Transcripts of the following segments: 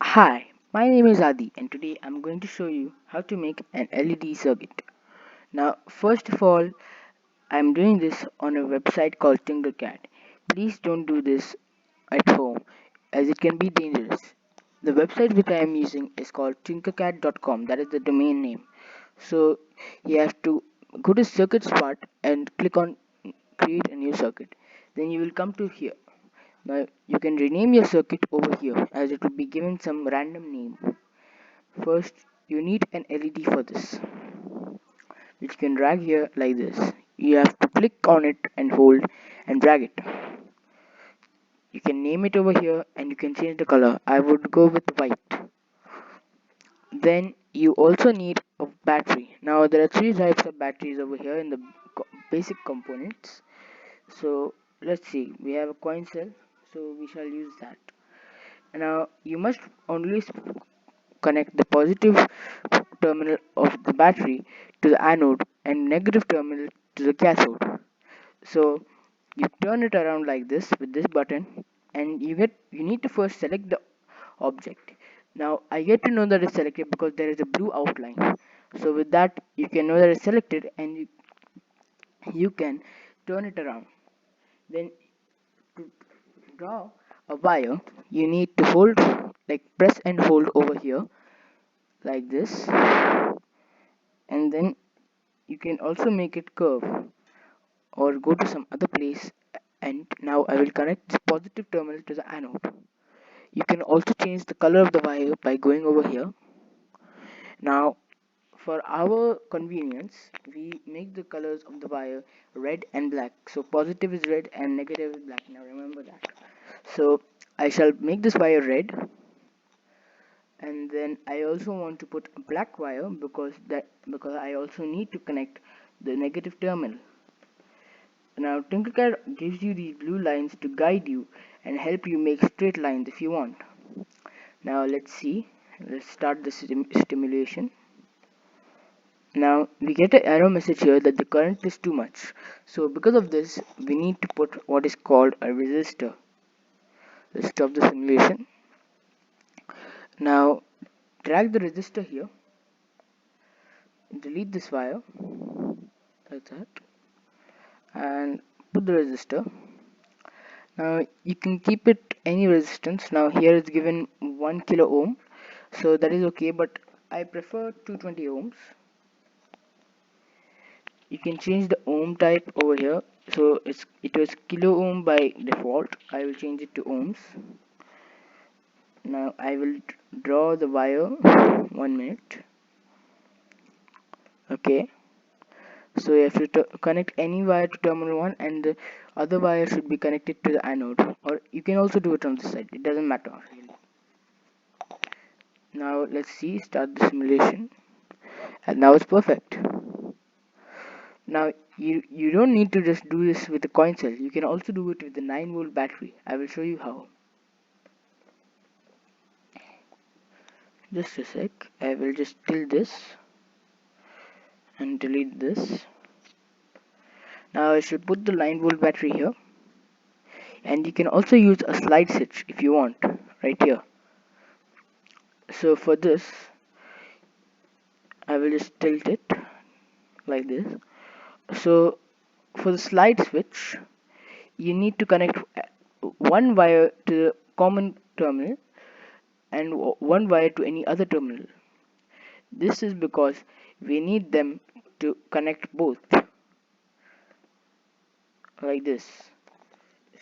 Hi, my name is Adi and today I'm going to show you how to make an LED circuit. Now, first of all, I'm doing this on a website called Tinkercad. Please don't do this at home as it can be dangerous. The website which I am using is called tinkercad.com, that is the domain name. So, you have to go to circuits part and click on create a new circuit. Then you will come to here. Now, you can rename your circuit over here as it will be given some random name. First, you need an LED for this, which you can drag here like this. You have to click on it and hold and drag it. You can name it over here and you can change the color. I would go with white. Then you also need a battery. Now there are three types of batteries over here in the basic components. So let's see. We have a coin cell, so we shall use that. Now you must only connect the positive terminal of the battery to the anode and negative terminal to the cathode. So you turn it around like this with this button and you need to first select the object. Now I get to know that it's selected because there is a blue outline. So with that you can know that it's selected and you can turn it around. Then to draw a wire you need to hold like press and hold over here like this, and then you can also make it curve or go to some other place. And now I will connect this positive terminal to the anode. You can also change the color of the wire by going over here. Now for our convenience we make the colors of the wire red and black, so positive is red and negative is black. Now remember that. So I shall make this wire red, and then I also want to put a black wire because I also need to connect the negative terminal. Now Tinkercad gives you these blue lines to guide you and help you make straight lines if you want. Now let's see. Let's start the stimulation. Now we get an error message here that the current is too much. So because of this, we need to put what is called a resistor. Let's stop the simulation. Now drag the resistor here, delete this wire like that, and put the resistor. Now you can keep it any resistance. Now here is given 1 kilo ohm, so that is okay, but I prefer 220 ohms. You can change the ohm type over here. So it was kilo ohm by default. I will change it to ohms. Now I will draw the wire. 1 minute. Okay, so you have to connect any wire to terminal 1 and the other wire should be connected to the anode, or you can also do it on this side, it doesn't matter really. Now let's see, start the simulation, and now it's perfect. Now you don't need to just do this with the coin cell, you can also do it with the 9-volt battery. I will show you how. Just a sec, I will just tilt this and delete this. Now I should put the 9-volt battery here, and you can also use a slide switch if you want, right here. So for this I will just tilt it like this. So for the slide switch you need to connect one wire to the common terminal and one wire to any other terminal. This is because we need them to connect both like this.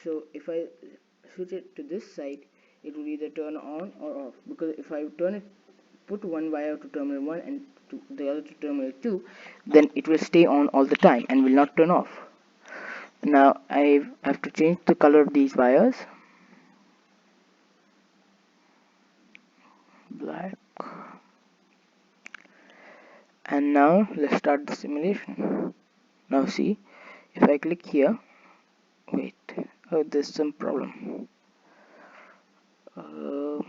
So if I switch it to this side, it will either turn on or off, because if I put one wire to terminal 1 and to the other to terminal 2, then it will stay on all the time and will not turn off. Now I have to change the color of these wires. Black. And now let's start the simulation. Now see, if I click here, wait, oh, there's some problem. Uh,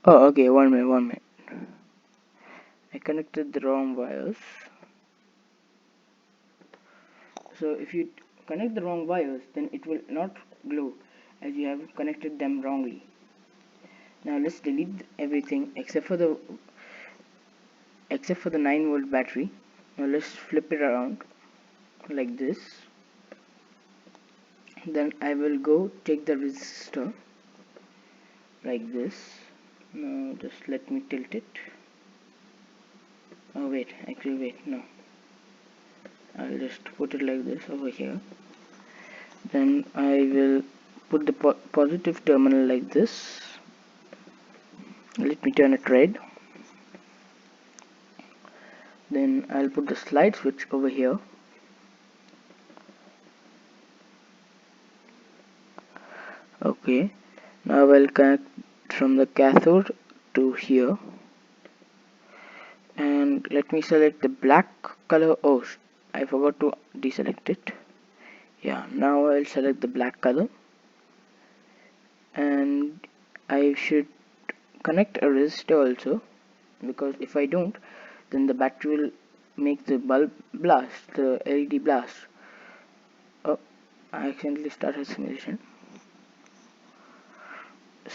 oh, okay, 1 minute, 1 minute. I connected the wrong wires. So if you connect the wrong wires, then it will not glow as you have connected them wrongly. Now let's delete everything except for the 9-volt battery. Now let's flip it around like this. Then I will go take the resistor like this. Now just let me tilt it. Oh wait, actually wait, no. I'll just put it like this over here. Then I will put the positive terminal like this. Let me turn it red. Then I'll put the slide switch over here. Okay, now I'll connect from the cathode to here, and let me select the black color. Oh, I forgot to deselect it. Yeah, now I'll select the black color, and I should connect a resistor also, because if I don't, then the battery will make the bulb blast, the LED blast. Oh, I accidentally started simulation.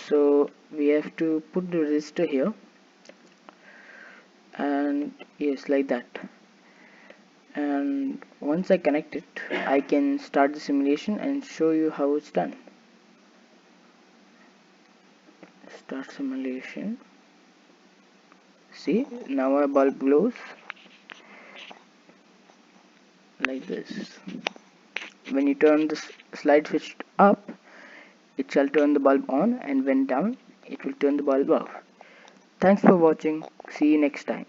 So we have to put the resistor here, and yes, like that. And once I connect it, I can start the simulation and show you how it's done. Start simulation. See, now our bulb glows like this. When you turn the slide switch up, it shall turn the bulb on, and when down, it will turn the bulb off. Thanks for watching. See you next time.